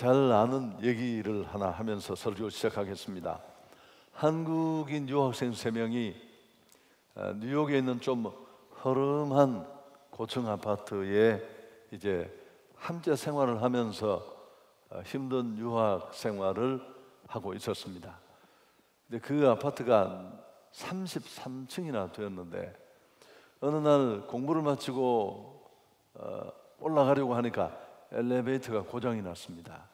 잘 아는 얘기를 하나 하면서 설교 시작하겠습니다. 한국인 유학생 3명이 뉴욕에 있는 좀 허름한 고층 아파트에 이제 함께 생활을 하면서 힘든 유학 생활을 하고 있었습니다. 근데 그 아파트가 33층이나 되었는데 어느 날 공부를 마치고 올라가려고 하니까 엘리베이터가 고장이 났습니다.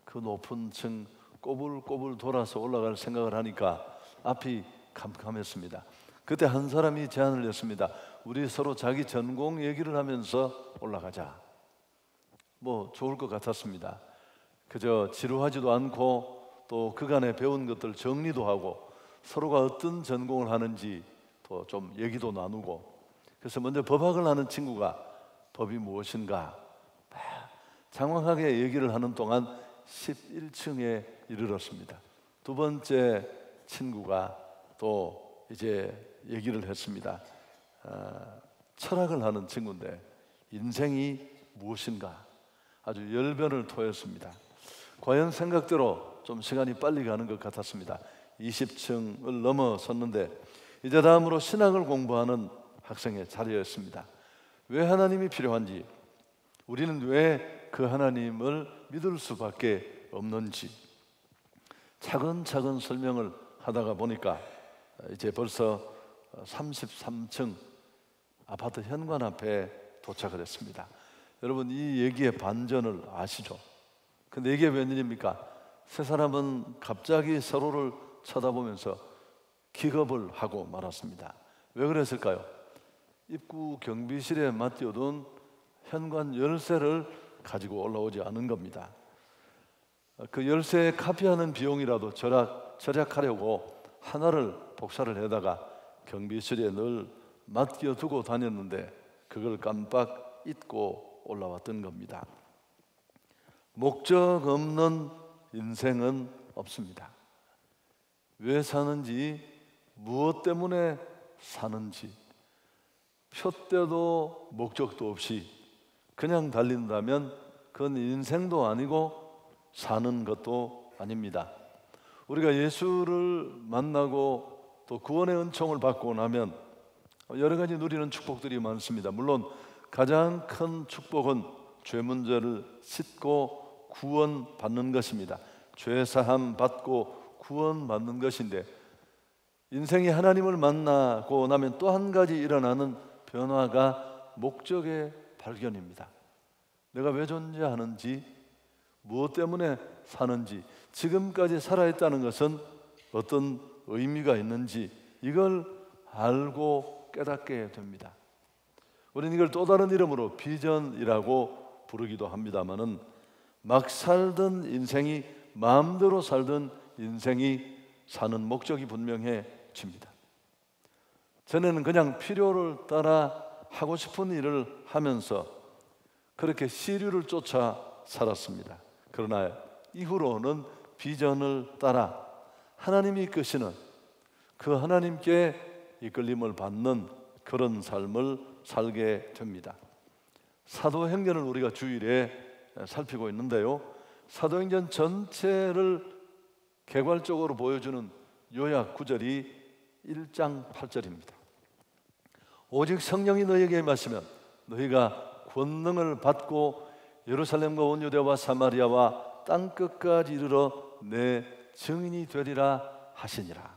그 높은 층 꼬불꼬불 돌아서 올라갈 생각을 하니까 앞이 캄캄했습니다. 그때 한 사람이 제안을 했습니다. 우리 서로 자기 전공 얘기를 하면서 올라가자. 뭐 좋을 것 같았습니다. 그저 지루하지도 않고 또 그간에 배운 것들 정리도 하고 서로가 어떤 전공을 하는지 또 좀 얘기도 나누고. 그래서 먼저 법학을 하는 친구가 법이 무엇인가 장황하게 얘기를 하는 동안 11층에 이르렀습니다. 두 번째 친구가 또 이제 얘기를 했습니다. 철학을 하는 친구인데 인생이 무엇인가 아주 열변을 토했습니다. 과연 생각대로 좀 시간이 빨리 가는 것 같았습니다. 20층을 넘어섰는데 이제 다음으로 신학을 공부하는 학생의 자리였습니다. 왜 하나님이 필요한지, 우리는 왜 그 하나님을 믿을 수밖에 없는지 차근차근 설명을 하다가 보니까 이제 벌써 33층 아파트 현관 앞에 도착을 했습니다. 여러분, 이 얘기의 반전을 아시죠? 근데 이게 웬일입니까? 세 사람은 갑자기 서로를 쳐다보면서 기겁을 하고 말았습니다. 왜 그랬을까요? 입구 경비실에 맡겨둔 현관 열쇠를 가지고 올라오지 않은 겁니다. 그 열쇠 카피하는 비용이라도 절약하려고 하나를 복사를 해다가 경비실에 늘 맡겨두고 다녔는데 그걸 깜빡 잊고 올라왔던 겁니다. 목적 없는 인생은 없습니다. 왜 사는지, 무엇 때문에 사는지, 표대도 목적도 없이 그냥 달린다면 그건 인생도 아니고 사는 것도 아닙니다. 우리가 예수를 만나고 또 구원의 은총을 받고 나면 여러 가지 누리는 축복들이 많습니다. 물론 가장 큰 축복은 죄 문제를 씻고 구원받는 것입니다. 죄 사함 받고 구원받는 것인데 인생이 하나님을 만나고 나면 또 한 가지 일어나는 변화가 목적의 발견입니다. 내가 왜 존재하는지, 무엇 때문에 사는지, 지금까지 살아있다는 것은 어떤 의미가 있는지 이걸 알고 깨닫게 됩니다. 우리는 이걸 또 다른 이름으로 비전이라고 부르기도 합니다만은 막 살던 인생이 마음대로 살던 인생이 사는 목적이 분명해집니다. 전에는 그냥 필요를 따라 하고 싶은 일을 하면서 그렇게 시류를 쫓아 살았습니다. 그러나 이후로는 비전을 따라 하나님이 이끄시는 그 하나님께 이끌림을 받는 그런 삶을 살게 됩니다. 사도행전을 우리가 주일에 살피고 있는데요, 사도행전 전체를 개괄적으로 보여주는 요약 구절이 1장 8절입니다. 오직 성령이 너희에게 임하시면 너희가 권능을 받고 예루살렘과 온 유대와 사마리아와 땅끝까지 이르러 내 증인이 되리라 하시니라.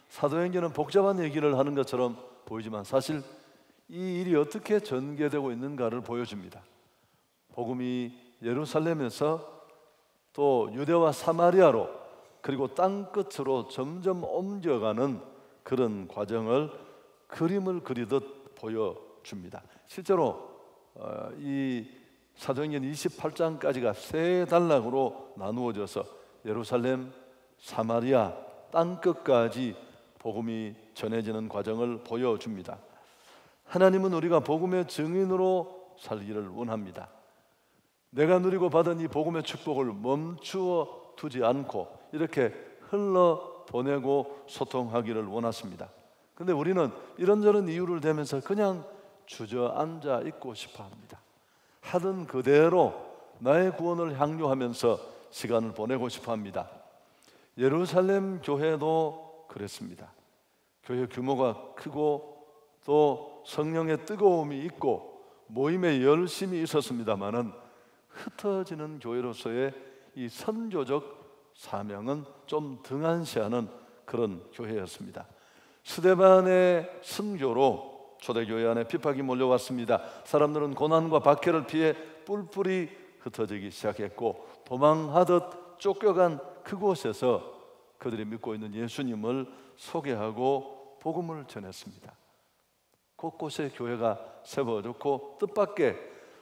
사도행전은 복잡한 얘기를 하는 것처럼 보이지만 사실 이 일이 어떻게 전개되고 있는가를 보여줍니다. 복음이 예루살렘에서 또 유대와 사마리아로 그리고 땅끝으로 점점 옮겨가는 그런 과정을 그림을 그리듯 보여줍니다. 실제로 이 사도행전 28장까지가 세 단락으로 나누어져서 예루살렘, 사마리아, 땅끝까지 복음이 전해지는 과정을 보여줍니다. 하나님은 우리가 복음의 증인으로 살기를 원합니다. 내가 누리고 받은 이 복음의 축복을 멈추어 두지 않고 이렇게 흘러보내고 소통하기를 원하십니다. 그런데 우리는 이런저런 이유를 대면서 그냥 주저앉아 있고 싶어 합니다. 하던 그대로 나의 구원을 향유하면서 시간을 보내고 싶어 합니다. 예루살렘 교회도 그랬습니다. 교회 규모가 크고 또 성령의 뜨거움이 있고 모임에 열심히 있었습니다마는 흩어지는 교회로서의 이 선교적 사명은 좀 등한시하는 그런 교회였습니다. 스데반의 순교로 초대교회 안에 핍박이 몰려왔습니다. 사람들은 고난과 박해를 피해 뿔뿔이 흩어지기 시작했고 도망하듯 쫓겨간 그곳에서 그들이 믿고 있는 예수님을 소개하고 복음을 전했습니다. 곳곳에 교회가 세워졌고 뜻밖의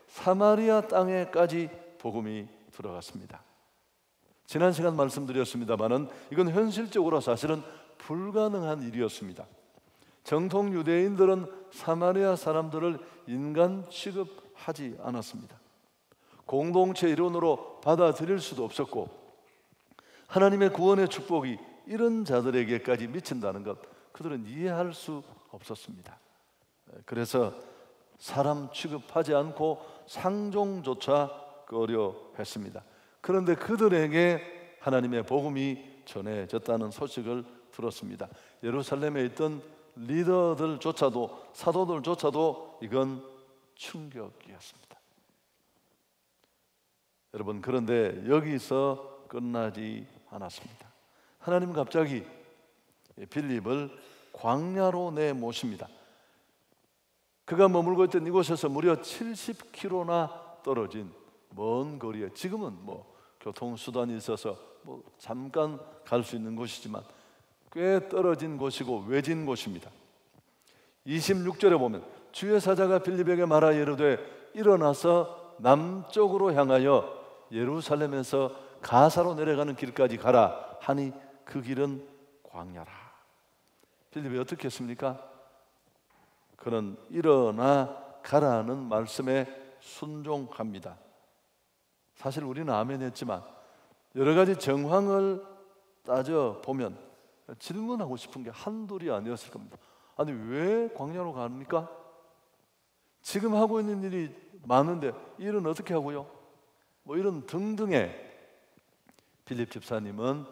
사마리아 땅에까지 복음이 들어갔습니다. 지난 시간 말씀드렸습니다마는 이건 현실적으로 사실은 불가능한 일이었습니다. 정통 유대인들은 사마리아 사람들을 인간 취급하지 않았습니다. 공동체 일원으로 받아들일 수도 없었고 하나님의 구원의 축복이 이런 자들에게까지 미친다는 것 그들은 이해할 수 없었습니다. 그래서 사람 취급하지 않고 상종조차 꺼려했습니다. 그런데 그들에게 하나님의 복음이 전해졌다는 소식을 들었습니다. 예루살렘에 있던 리더들조차도 사도들조차도 이건 충격이었습니다. 여러분, 그런데 여기서 끝나지 않았습니다. 하나님 갑자기 빌립을 광야로 내모십니다. 그가 머물고 있던 이곳에서 무려 70km나 떨어진 먼 거리에, 지금은 교통수단이 있어서 잠깐 갈 수 있는 곳이지만 꽤 떨어진 곳이고 외진 곳입니다. 26절에 보면 주의 사자가 빌립에게 말하 이르되 일어나서 남쪽으로 향하여 예루살렘에서 가사로 내려가는 길까지 가라 하니 그 길은 광야라. 빌립이 어떻게 했습니까? 그는 일어나 가라는 말씀에 순종합니다. 사실 우리는 아멘 했지만 여러 가지 정황을 따져보면 질문하고 싶은 게 한둘이 아니었을 겁니다. 아니, 왜 광야로 갑니까? 지금 하고 있는 일이 많은데 일은 어떻게 하고요? 이런 등등의 빌립 집사님은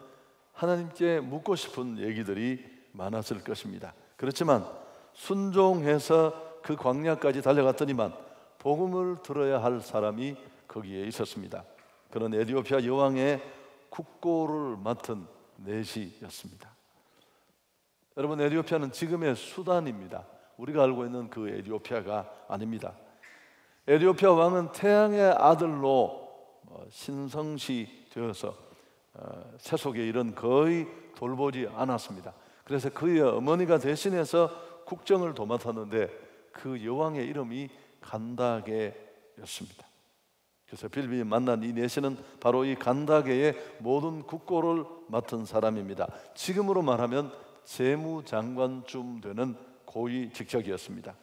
하나님께 묻고 싶은 얘기들이 많았을 것입니다. 그렇지만 순종해서 그 광야까지 달려갔더니만 복음을 들어야 할 사람이 거기에 있었습니다. 그는 에티오피아 여왕의 국고를 맡은 내시였습니다. 여러분, 에티오피아는 지금의 수단입니다. 우리가 알고 있는 그 에티오피아가 아닙니다. 에티오피아 왕은 태양의 아들로 신성시 되어서 세속의 일은 거의 돌보지 않았습니다. 그래서 그의 어머니가 대신해서 국정을 도맡았는데 그 여왕의 이름이 간다게였습니다. 그래서 빌립이 만난 이 내시는 바로 이 간다게의 모든 국고를 맡은 사람입니다. 지금으로 말하면 재무장관쯤 되는 고위 직책이었습니다.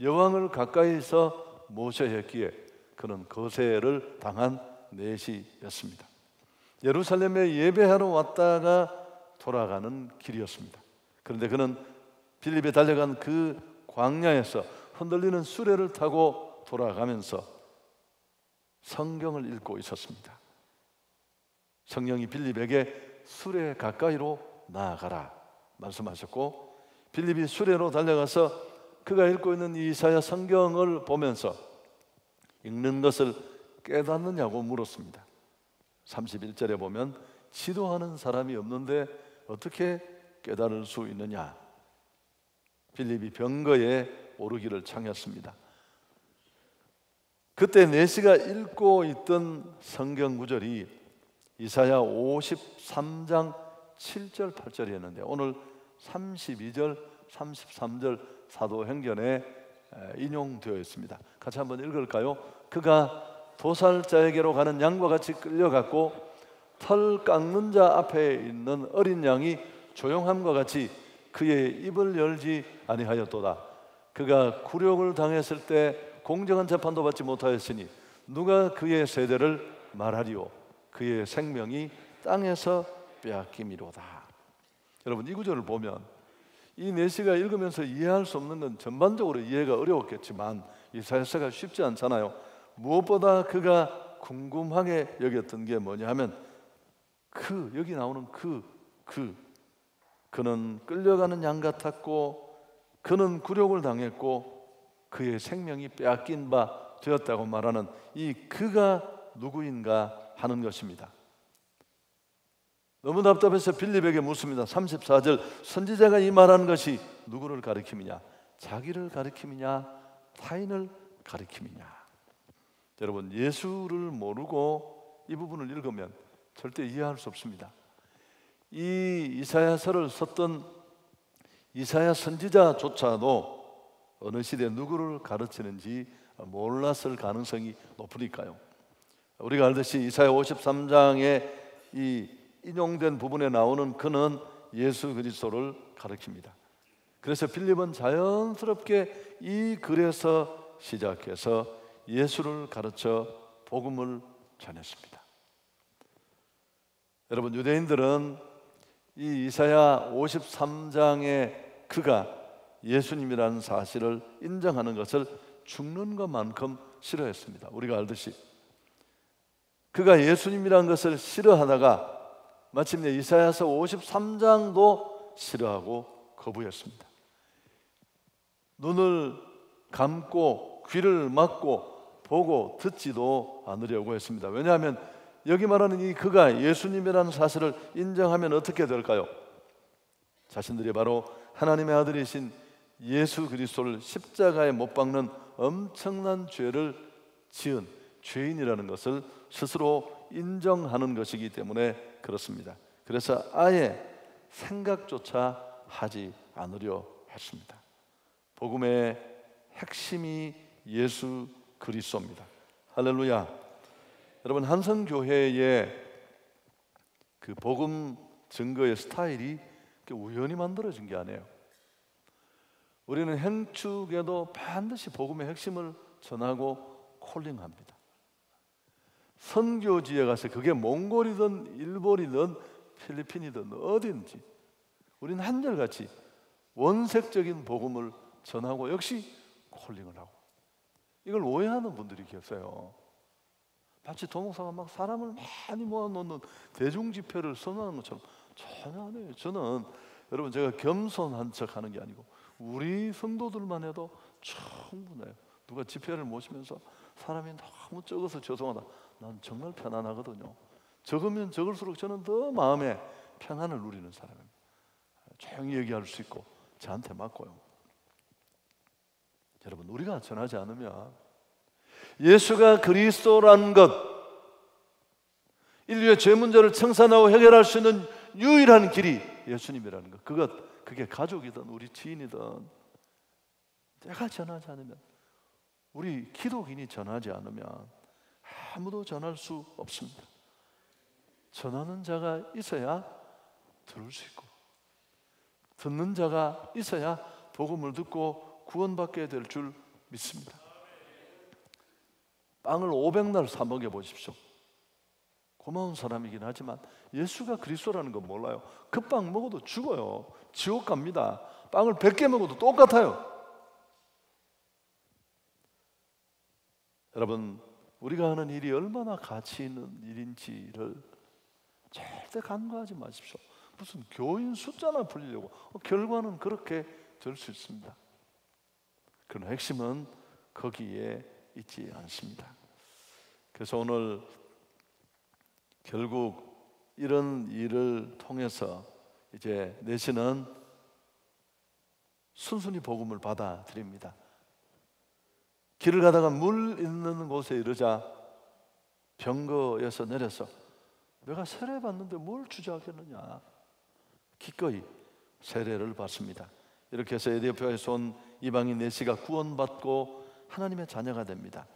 여왕을 가까이서 모셔야 했기에 그는 거세를 당한 내시였습니다. 예루살렘에 예배하러 왔다가 돌아가는 길이었습니다. 그런데 그는 빌립이 달려간 그 광야에서 흔들리는 수레를 타고 돌아가면서 성경을 읽고 있었습니다. 성령이 빌립에게 수레 가까이로 나아가라 말씀하셨고, 빌립이 수레로 달려가서 그가 읽고 있는 이사야 성경을 보면서 읽는 것을 깨닫느냐고 물었습니다. 31절에 보면 지도하는 사람이 없는데 어떻게 깨달을 수 있느냐. 빌립이 병거에 오르기를 청했습니다. 그때 내시가 읽고 있던 성경 구절이 이사야 53장 7절 8절이었는데 오늘 32절 33절 사도행전에 인용되어 있습니다. 같이 한번 읽을까요? 그가 도살자에게로 가는 양과 같이 끌려갔고 털 깎는 자 앞에 있는 어린 양이 조용함과 같이 그의 입을 열지 아니하였도다. 그가 굴욕을 당했을 때 공정한 재판도 받지 못하였으니 누가 그의 세대를 말하리요. 그의 생명이 땅에서 빼앗김이로다. 여러분, 이 구절을 보면 이 내시가 읽으면서 이해할 수 없는 건 전반적으로 이해가 어려웠겠지만 이 사회사가 쉽지 않잖아요. 무엇보다 그가 궁금하게 여겼던 게 뭐냐 하면 여기 나오는 그는 끌려가는 양 같았고 그는 굴욕을 당했고 그의 생명이 빼앗긴 바 되었다고 말하는 이 그가 누구인가 하는 것입니다. 너무 답답해서 빌립에게 묻습니다. 34절, 선지자가 이 말하는 것이 누구를 가리킴이냐? 자기를 가리킴이냐? 타인을 가리킴이냐? 여러분, 예수를 모르고 이 부분을 읽으면 절대 이해할 수 없습니다. 이 이사야서를 썼던 이사야 선지자조차도 어느 시대에 누구를 가르치는지 몰랐을 가능성이 높으니까요. 우리가 알듯이 이사야 53장에 이 인용된 부분에 나오는 그는 예수 그리스도를 가리킵니다. 그래서 빌립은 자연스럽게 이 글에서 시작해서 예수를 가르쳐 복음을 전했습니다. 여러분, 유대인들은 이 이사야 53장의 그가 예수님이라는 사실을 인정하는 것을 죽는 것만큼 싫어했습니다. 우리가 알듯이 그가 예수님이라는 것을 싫어하다가 마침내 이사야서 53장도 싫어하고 거부했습니다. 눈을 감고 귀를 막고 보고 듣지도 않으려고 했습니다. 왜냐하면 여기 말하는 이 그가 예수님이라는 사실을 인정하면 어떻게 될까요? 자신들이 바로 하나님의 아들이신 예수 그리스도를 십자가에 못 박는 엄청난 죄를 지은 죄인이라는 것을 스스로 인정하는 것이기 때문에 그렇습니다. 그래서 아예 생각조차 하지 않으려 했습니다. 복음의 핵심이 예수 그리스도입니다. 할렐루야. 여러분, 한성교회의 그 복음 증거의 스타일이 우연히 만들어진 게 아니에요. 우리는 행축에도 반드시 복음의 핵심을 전하고 콜링합니다. 선교지에 가서 그게 몽골이든 일본이든 필리핀이든 어딘지 우리는 한결같이 원색적인 복음을 전하고 역시 콜링을 하고, 이걸 오해하는 분들이 계세요. 마치 동목사가 막 사람을 많이 모아놓는 대중집회를 선언하는 것처럼 전혀 아니에요. 저는 여러분, 제가 겸손한 척 하는 게 아니고 우리 성도들만 해도 충분해요. 누가 집회를 모시면서 사람이 너무 적어서 죄송하다, 난 정말 편안하거든요. 적으면 적을수록 저는 더 마음에 평안을 누리는 사람입니다. 조용히 얘기할 수 있고 저한테 맞고요. 여러분, 우리가 전하지 않으면 예수가 그리스도라는 것, 인류의 죄 문제를 청산하고 해결할 수 있는 유일한 길이 예수님이라는 것, 그게 가족이든 우리 지인이든 내가 전하지 않으면, 우리 기독인이 전하지 않으면 아무도 전할 수 없습니다. 전하는 자가 있어야 들을 수 있고, 듣는 자가 있어야 복음을 듣고 구원받게 될 줄 믿습니다. 빵을 500날 사 먹여 보십시오. 고마운 사람이긴 하지만 예수가 그리스도라는 건 몰라요. 그 빵 먹어도 죽어요. 지옥 갑니다. 빵을 100개 먹어도 똑같아요. 여러분, 우리가 하는 일이 얼마나 가치 있는 일인지를 절대 간과하지 마십시오. 무슨 교인 숫자나 불리려고, 결과는 그렇게 될 수 있습니다. 그러나 핵심은 거기에 있지 않습니다. 그래서 오늘 결국 이런 일을 통해서 이제 내시는 순순히 복음을 받아들입니다. 길을 가다가 물 있는 곳에 이르자 병거에서 내려서 내가 세례 받는데 뭘 주저하겠느냐, 기꺼이 세례를 받습니다. 이렇게 해서 에티오피아에서 온 이방인 네시가 구원받고 하나님의 자녀가 됩니다.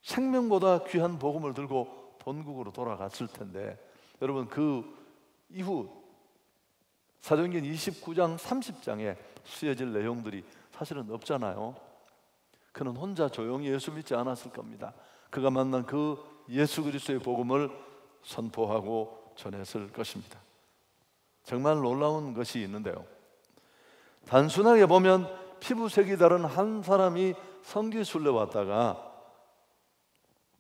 생명보다 귀한 복음을 들고 본국으로 돌아갔을 텐데, 여러분, 그 이후 사도행전 29장 30장에 쓰여질 내용들이 사실은 없잖아요. 그는 혼자 조용히 예수 믿지 않았을 겁니다. 그가 만난 그 예수 그리스도의 복음을 선포하고 전했을 것입니다. 정말 놀라운 것이 있는데요, 단순하게 보면 피부색이 다른 한 사람이 성지순례 왔다가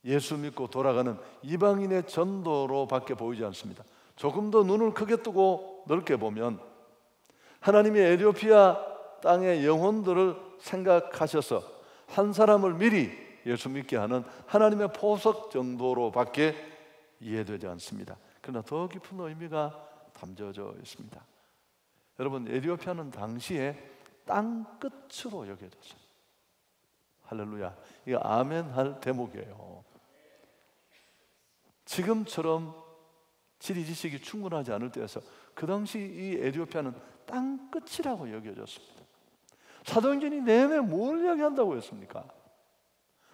예수 믿고 돌아가는 이방인의 전도로밖에 보이지 않습니다. 조금 더 눈을 크게 뜨고 넓게 보면 하나님이 에티오피아 땅의 영혼들을 생각하셔서 한 사람을 미리 예수 믿게 하는 하나님의 보석 정도로밖에 이해되지 않습니다. 그러나 더 깊은 의미가 담겨져 있습니다. 여러분, 에티오피아는 당시에 땅끝으로 여겨졌어요. 할렐루야. 이거 아멘 할 대목이에요. 지금처럼 지리 지식이 충분하지 않을 때에서 그 당시 이 에티오피아는 땅끝이라고 여겨졌습니다. 사도행전이 내내 뭘 이야기한다고 했습니까?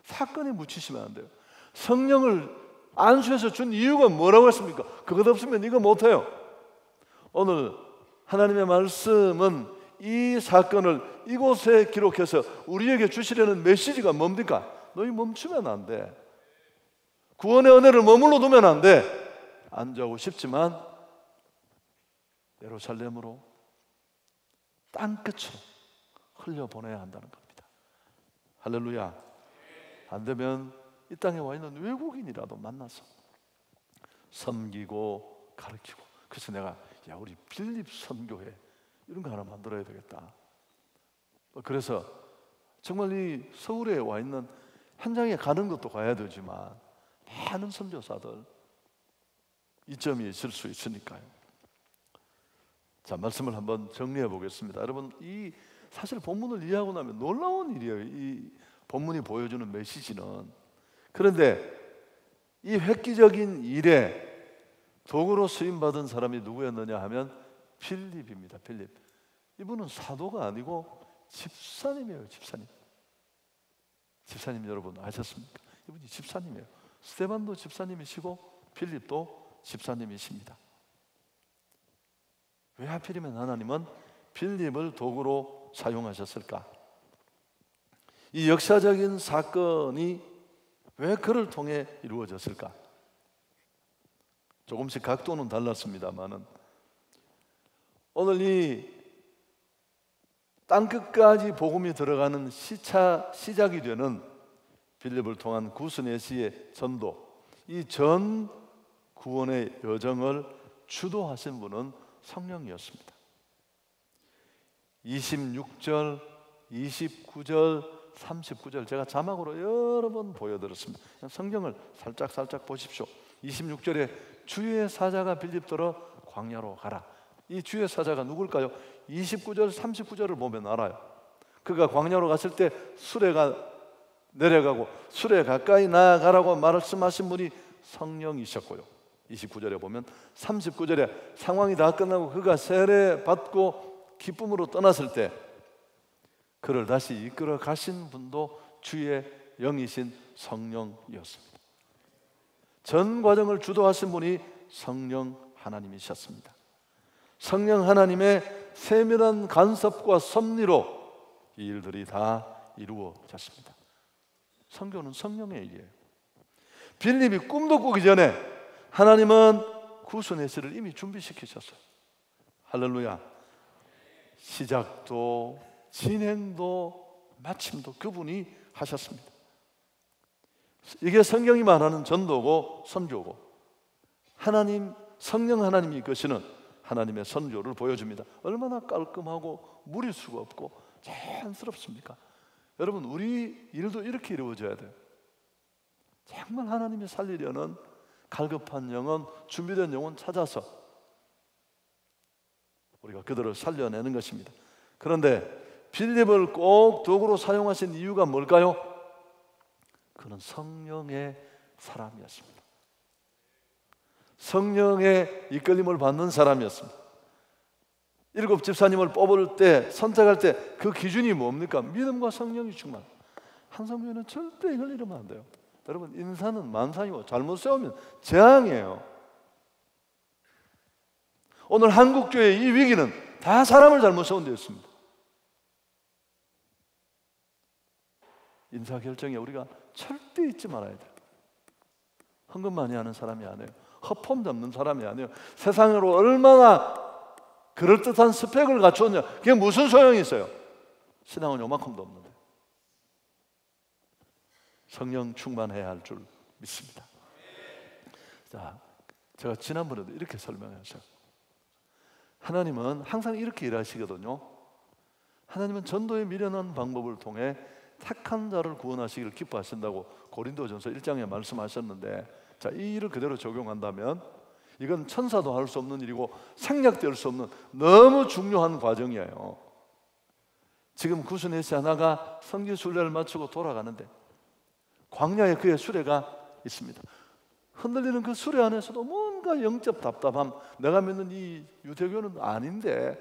사건에 묻히시면 안 돼요. 성령을 안수해서 준 이유가 뭐라고 했습니까? 그것 없으면 이거 못해요. 오늘 하나님의 말씀은 이 사건을 이곳에 기록해서 우리에게 주시려는 메시지가 뭡니까? 너희 멈추면 안 돼. 구원의 은혜를 머물러 두면 안 돼. 안주하고 싶지만 예루살렘으로 땅끝으로 흘려보내야 한다는 겁니다. 할렐루야. 안 되면 이 땅에 와 있는 외국인이라도 만나서 섬기고 가르치고, 그래서 내가 우리 빌립 선교회 이런 거 하나 만들어야 되겠다. 그래서 정말 이 서울에 와 있는 현장에 가는 것도 가야 되지만 많은 선교사들 이점이 있을 수 있으니까요. 자, 말씀을 한번 정리해 보겠습니다. 여러분, 이 사실 본문을 이해하고 나면 놀라운 일이에요. 이 본문이 보여주는 메시지는. 그런데 이 획기적인 일에 도구로 쓰임받은 사람이 누구였느냐 하면 빌립입니다. 빌립. 이분은 사도가 아니고 집사님이에요. 집사님. 집사님 여러분 아셨습니까? 이분이 집사님이에요. 스데반도 집사님이시고 빌립도 집사님이십니다. 왜 하필이면 하나님은 빌립을 도구로 사용하셨을까? 이 역사적인 사건이 왜 그를 통해 이루어졌을까? 조금씩 각도는 달랐습니다만은 오늘 이 땅끝까지 복음이 들어가는 시작이 되는 빌립을 통한 구스네시의 전도, 이 전 구원의 여정을 주도하신 분은 성령이었습니다. 26절, 29절, 39절 제가 자막으로 여러 번 보여드렸습니다. 성경을 살짝 보십시오. 26절에 주의 사자가 빌립더러 광야로 가라. 이 주의 사자가 누굴까요? 29절, 39절을 보면 알아요. 그가 광야로 갔을 때 수레가 내려가고 수레 가까이 나아가라고 말씀하신 분이 성령이셨고요. 29절에 보면 39절에 상황이 다 끝나고 그가 세례 받고 기쁨으로 떠났을 때 그를 다시 이끌어 가신 분도 주의 영이신 성령이었습니다. 전 과정을 주도하신 분이 성령 하나님이셨습니다. 성령 하나님의 세밀한 간섭과 섭리로 이 일들이 다 이루어졌습니다. 선교는 성령의 일이에요. 빌립이 꿈도 꾸기 전에 하나님은 구스네시를 이미 준비시키셨어요. 할렐루야. 시작도 진행도 마침도 그분이 하셨습니다. 이게 성경이 말하는 전도고 선교고, 하나님, 성령 하나님이 이끄시는 하나님의 선교를 보여줍니다. 얼마나 깔끔하고 무리수가 없고 자연스럽습니까? 여러분, 우리 일도 이렇게 이루어져야 돼요. 정말 하나님이 살리려는 갈급한 영혼, 준비된 영혼 찾아서 우리가 그들을 살려내는 것입니다. 그런데 빌립을 꼭 도구로 사용하신 이유가 뭘까요? 그는 성령의 사람이었습니다. 성령의 이끌림을 받는 사람이었습니다. 7 집사님을 뽑을 때, 선택할 때 그 기준이 뭡니까? 믿음과 성령이 충만. 한 성교는 절대 이걸 잃으면 안 돼요. 여러분, 인사는 만상이고 잘못 세우면 재앙이에요. 오늘 한국교회의 이 위기는 다 사람을 잘못 세운 데였습니다. 인사 결정에 우리가 절대 잊지 말아야 돼요. 헌금 많이 하는 사람이 아니에요. 허폼 잡는 사람이 아니에요. 세상으로 얼마나 그럴듯한 스펙을 갖추었냐, 그게 무슨 소용이 있어요? 신앙은 요만큼도 없는데. 성령 충만해야 할 줄 믿습니다. 자, 제가 지난번에도 이렇게 설명했어요. 하나님은 항상 이렇게 일하시거든요. 하나님은 전도에 미련한 방법을 통해 택한 자를 구원하시기를 기뻐하신다고 고린도전서 1장에 말씀하셨는데, 자, 이 일을 그대로 적용한다면 이건 천사도 할 수 없는 일이고 생략될 수 없는 너무 중요한 과정이에요. 지금 구순애씨 하나가 성지 순례를 마치고 돌아가는데 광야에 그의 수레가 있습니다. 흔들리는 그 수레 안에서도 뭔가 영적 답답함, 내가 믿는 이 유대교는 아닌데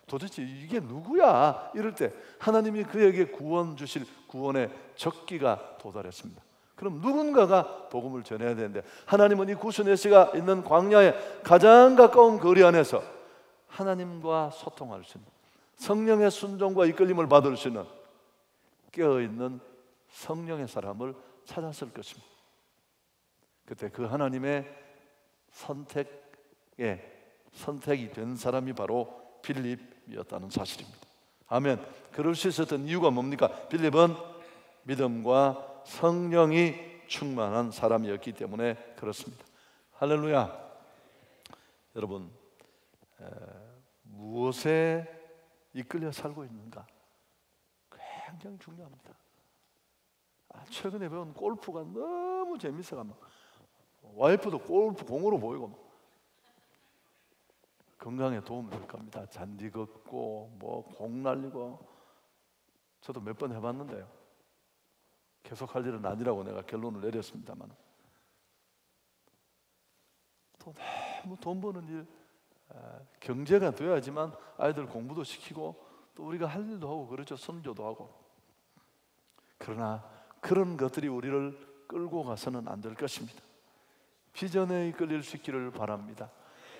도대체 이게 누구야? 이럴 때 하나님이 그에게 구원 주실 구원의 적기가 도달했습니다. 그럼 누군가가 복음을 전해야 되는데, 하나님은 이 구순애씨가 있는 광야의 가장 가까운 거리 안에서 하나님과 소통할 수 있는, 성령의 순종과 이끌림을 받을 수 있는 깨어있는 성령의 사람을 찾았을 것입니다. 그때 그 하나님의 선택이 된 사람이 바로 빌립이었다는 사실입니다. 아멘. 그럴 수 있었던 이유가 뭡니까? 빌립은 믿음과 성령이 충만한 사람이었기 때문에 그렇습니다. 할렐루야. 여러분, 무엇에 이끌려 살고 있는가? 굉장히 중요합니다. 최근에 배운 골프가 너무 재밌어가 막 와이프도 골프 공으로 보이고 막. 건강에 도움 될 겁니다. 잔디 걷고 뭐 공 날리고. 저도 몇 번 해봤는데요, 계속 할 일은 아니라고 내가 결론을 내렸습니다만, 또 너무 돈 버는 일, 경제가 돼야지만 아이들 공부도 시키고 또 우리가 할 일도 하고 그렇죠. 선교도 하고. 그러나 그런 것들이 우리를 끌고 가서는 안 될 것입니다. 비전에 이끌릴 수 있기를 바랍니다.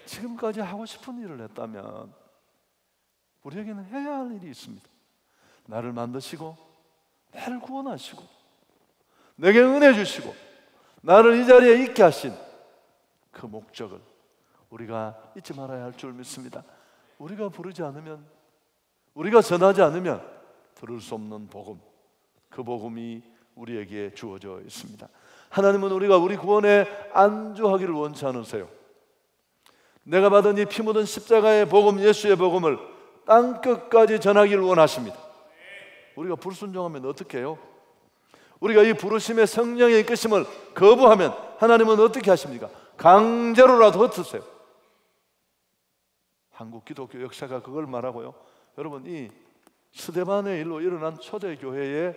지금까지 하고 싶은 일을 했다면 우리에게는 해야 할 일이 있습니다. 나를 만드시고 나를 구원하시고 내게 은혜 주시고 나를 이 자리에 있게 하신 그 목적을 우리가 잊지 말아야 할 줄 믿습니다. 우리가 부르지 않으면, 우리가 전하지 않으면 들을 수 없는 복음, 그 복음이 우리에게 주어져 있습니다. 하나님은 우리가 우리 구원에 안주하기를 원치 않으세요. 내가 받은 이 피 묻은 십자가의 복음, 예수의 복음을 땅끝까지 전하기를 원하십니다. 우리가 불순종하면 어떻게 해요? 우리가 이 부르심의 성령의 이끄심을 거부하면 하나님은 어떻게 하십니까? 강제로라도 흩으세요. 한국 기독교 역사가 그걸 말하고요. 여러분, 이 스데반의 일로 일어난 초대교회의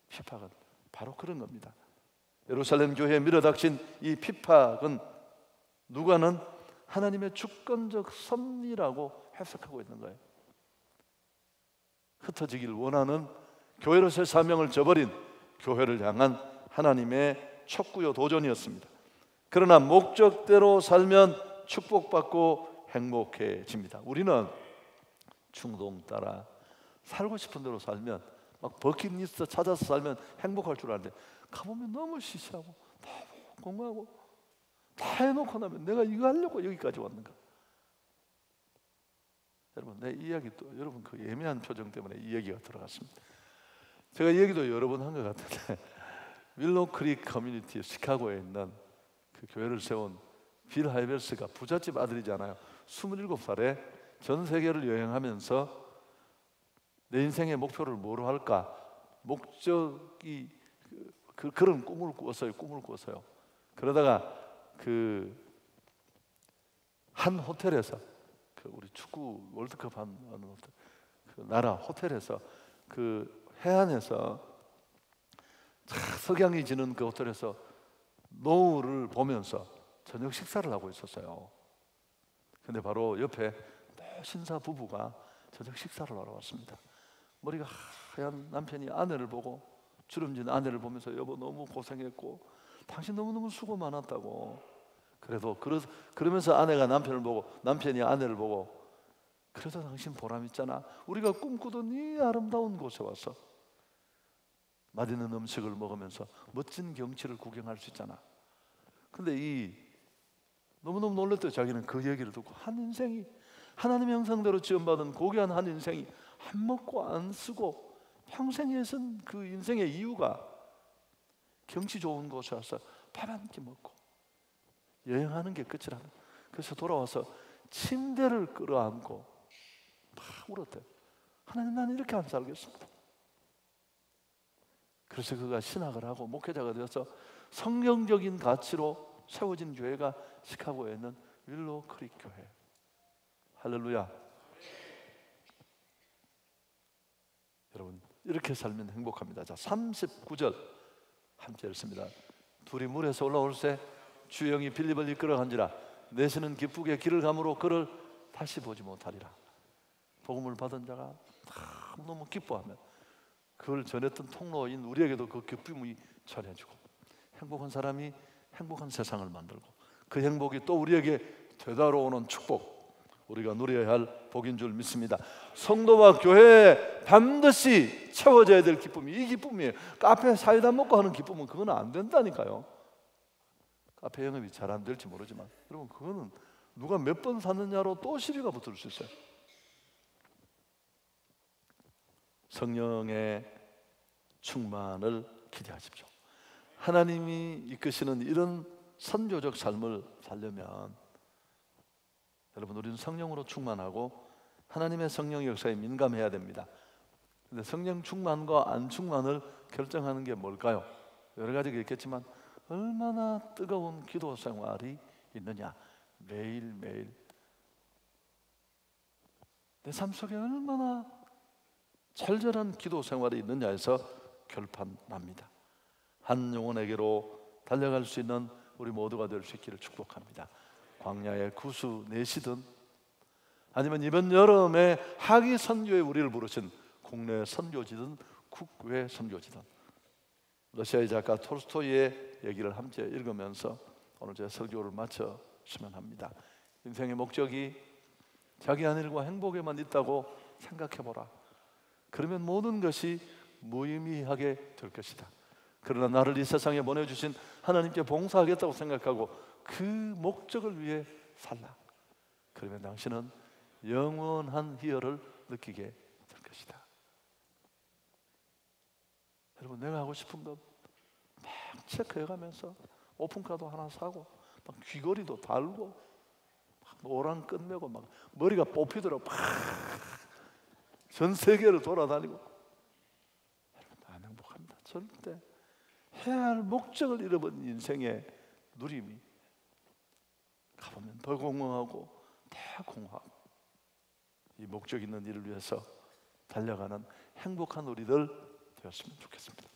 핍박은 바로 그런 겁니다. 예루살렘 교회에 밀어닥친 이 핍박은 누가는 하나님의 주권적 섭리라고 해석하고 있는 거예요. 흩어지길 원하는 교회로서의 사명을 저버린 교회를 향한 하나님의 촉구요 도전이었습니다. 그러나 목적대로 살면 축복받고 행복해집니다. 우리는 충동 따라 살고 싶은 대로 살면, 막 버킷리스트 찾아서 살면 행복할 줄 아는데 가보면 너무 시시하고 너무 공부하고 다 해놓고 나면 내가 이거 하려고 여기까지 왔는가? 여러분, 내 이야기 또 여러분 그 예민한 표정 때문에 이 얘기가 들어갔습니다. 제가 이 얘기도 여러 번 한 것 같은데 윌로우 크릭 커뮤니티 시카고에 있는 그 교회를 세운 빌 하이벨스가 부잣집 아들이잖아요. 27살에 전 세계를 여행하면서 내 인생의 목표를 뭐로 할까? 목적이 그런 꿈을 꾸었어요. 그러다가 그 한 호텔에서 그 우리 축구 월드컵 하는 호텔, 그 나라 호텔에서 그 해안에서 석양이 지는 그 호텔에서 노을을 보면서 저녁 식사를 하고 있었어요. 근데 바로 옆에 신사 부부가 저녁 식사를 하러 왔습니다. 머리가 하얀 남편이 아내를 보고, 주름진 아내를 보면서 여보 너무 고생했고 당신 너무너무 수고 많았다고. 그래도 그러면서 아내가 남편을 보고, 남편이 아내를 보고, 그래도 당신 보람 있잖아. 우리가 꿈꾸던 이 아름다운 곳에 와서 맛있는 음식을 먹으면서 멋진 경치를 구경할 수 있잖아. 근데 이 너무너무 놀랐대요. 자기는 그 얘기를 듣고 한 인생이, 하나님의 형상대로 지음받은 고귀한 한 인생이 안 먹고 안 쓰고 평생에 쓴 그 인생의 이유가 경치 좋은 곳에 와서 밥 한 끼 먹고 여행하는 게 끝이라는. 그래서 돌아와서 침대를 끌어안고 막 울었대요. 하나님, 나는 이렇게 안 살겠습니다. 그래서 그가 신학을 하고 목회자가 되어서 성경적인 가치로 세워진 교회가 시카고에 있는 윌로우 크릭 교회. 할렐루야. 여러분, 이렇게 살면 행복합니다. 자, 39절 함께 읽습니다. 둘이 물에서 올라올새 주 영이 빌립을 이끌어간지라 내시는 기쁘게 길을 가므로 그를 다시 보지 못하리라. 복음을 받은 자가 너무 기뻐하면 그걸 전했던 통로인 우리에게도 그 기쁨이 전해지고, 행복한 사람이 행복한 세상을 만들고 그 행복이 또 우리에게 되돌아오는 축복, 우리가 누려야 할 복인 줄 믿습니다. 성도와 교회에 반드시 채워져야 될 기쁨이 이 기쁨이에요. 카페 사이다 먹고 하는 기쁨은 그건 안 된다니까요. 카페 영업이 잘 안 될지 모르지만 여러분, 그거는 누가 몇 번 샀느냐로 또 시비가 붙을 수 있어요. 성령의 충만을 기대하십시오. 하나님이 이끄시는 이런 선교적 삶을 살려면 여러분, 우리는 성령으로 충만하고 하나님의 성령의 역사에 민감해야 됩니다. 근데 성령 충만과 안 충만을 결정하는 게 뭘까요? 여러 가지가 있겠지만 얼마나 뜨거운 기도 생활이 있느냐, 매일매일 내 삶 속에 얼마나 절절한 기도 생활이 있느냐에서 결판납니다. 한 영혼에게로 달려갈 수 있는 우리 모두가 될 수 있기를 축복합니다. 광야의 구수 내시든 아니면 이번 여름에 하기 선교에 우리를 부르신 국내 선교지든 국외 선교지든, 러시아의 작가 톨스토이의 얘기를 함께 읽으면서 오늘 제 설교를 마쳤으면 합니다. 인생의 목적이 자기 하늘과 행복에만 있다고 생각해보라. 그러면 모든 것이 무의미하게 될 것이다. 그러나 나를 이 세상에 보내주신 하나님께 봉사하겠다고 생각하고 그 목적을 위해 살라. 그러면 당신은 영원한 희열을 느끼게 될 것이다. 여러분, 내가 하고 싶은 것 막 체크해가면서 오픈카도 하나 사고 막 귀걸이도 달고 막 노란 끝내고 막 머리가 뽑히도록 막 전 세계를 돌아다니고, 여러분, 안 행복합니다. 절대 해야 할 목적을 잃어버린 인생의 누림이 가보면 더 공허하고 더 공허하고, 이 목적 있는 일을 위해서 달려가는 행복한 우리들 되었으면 좋겠습니다.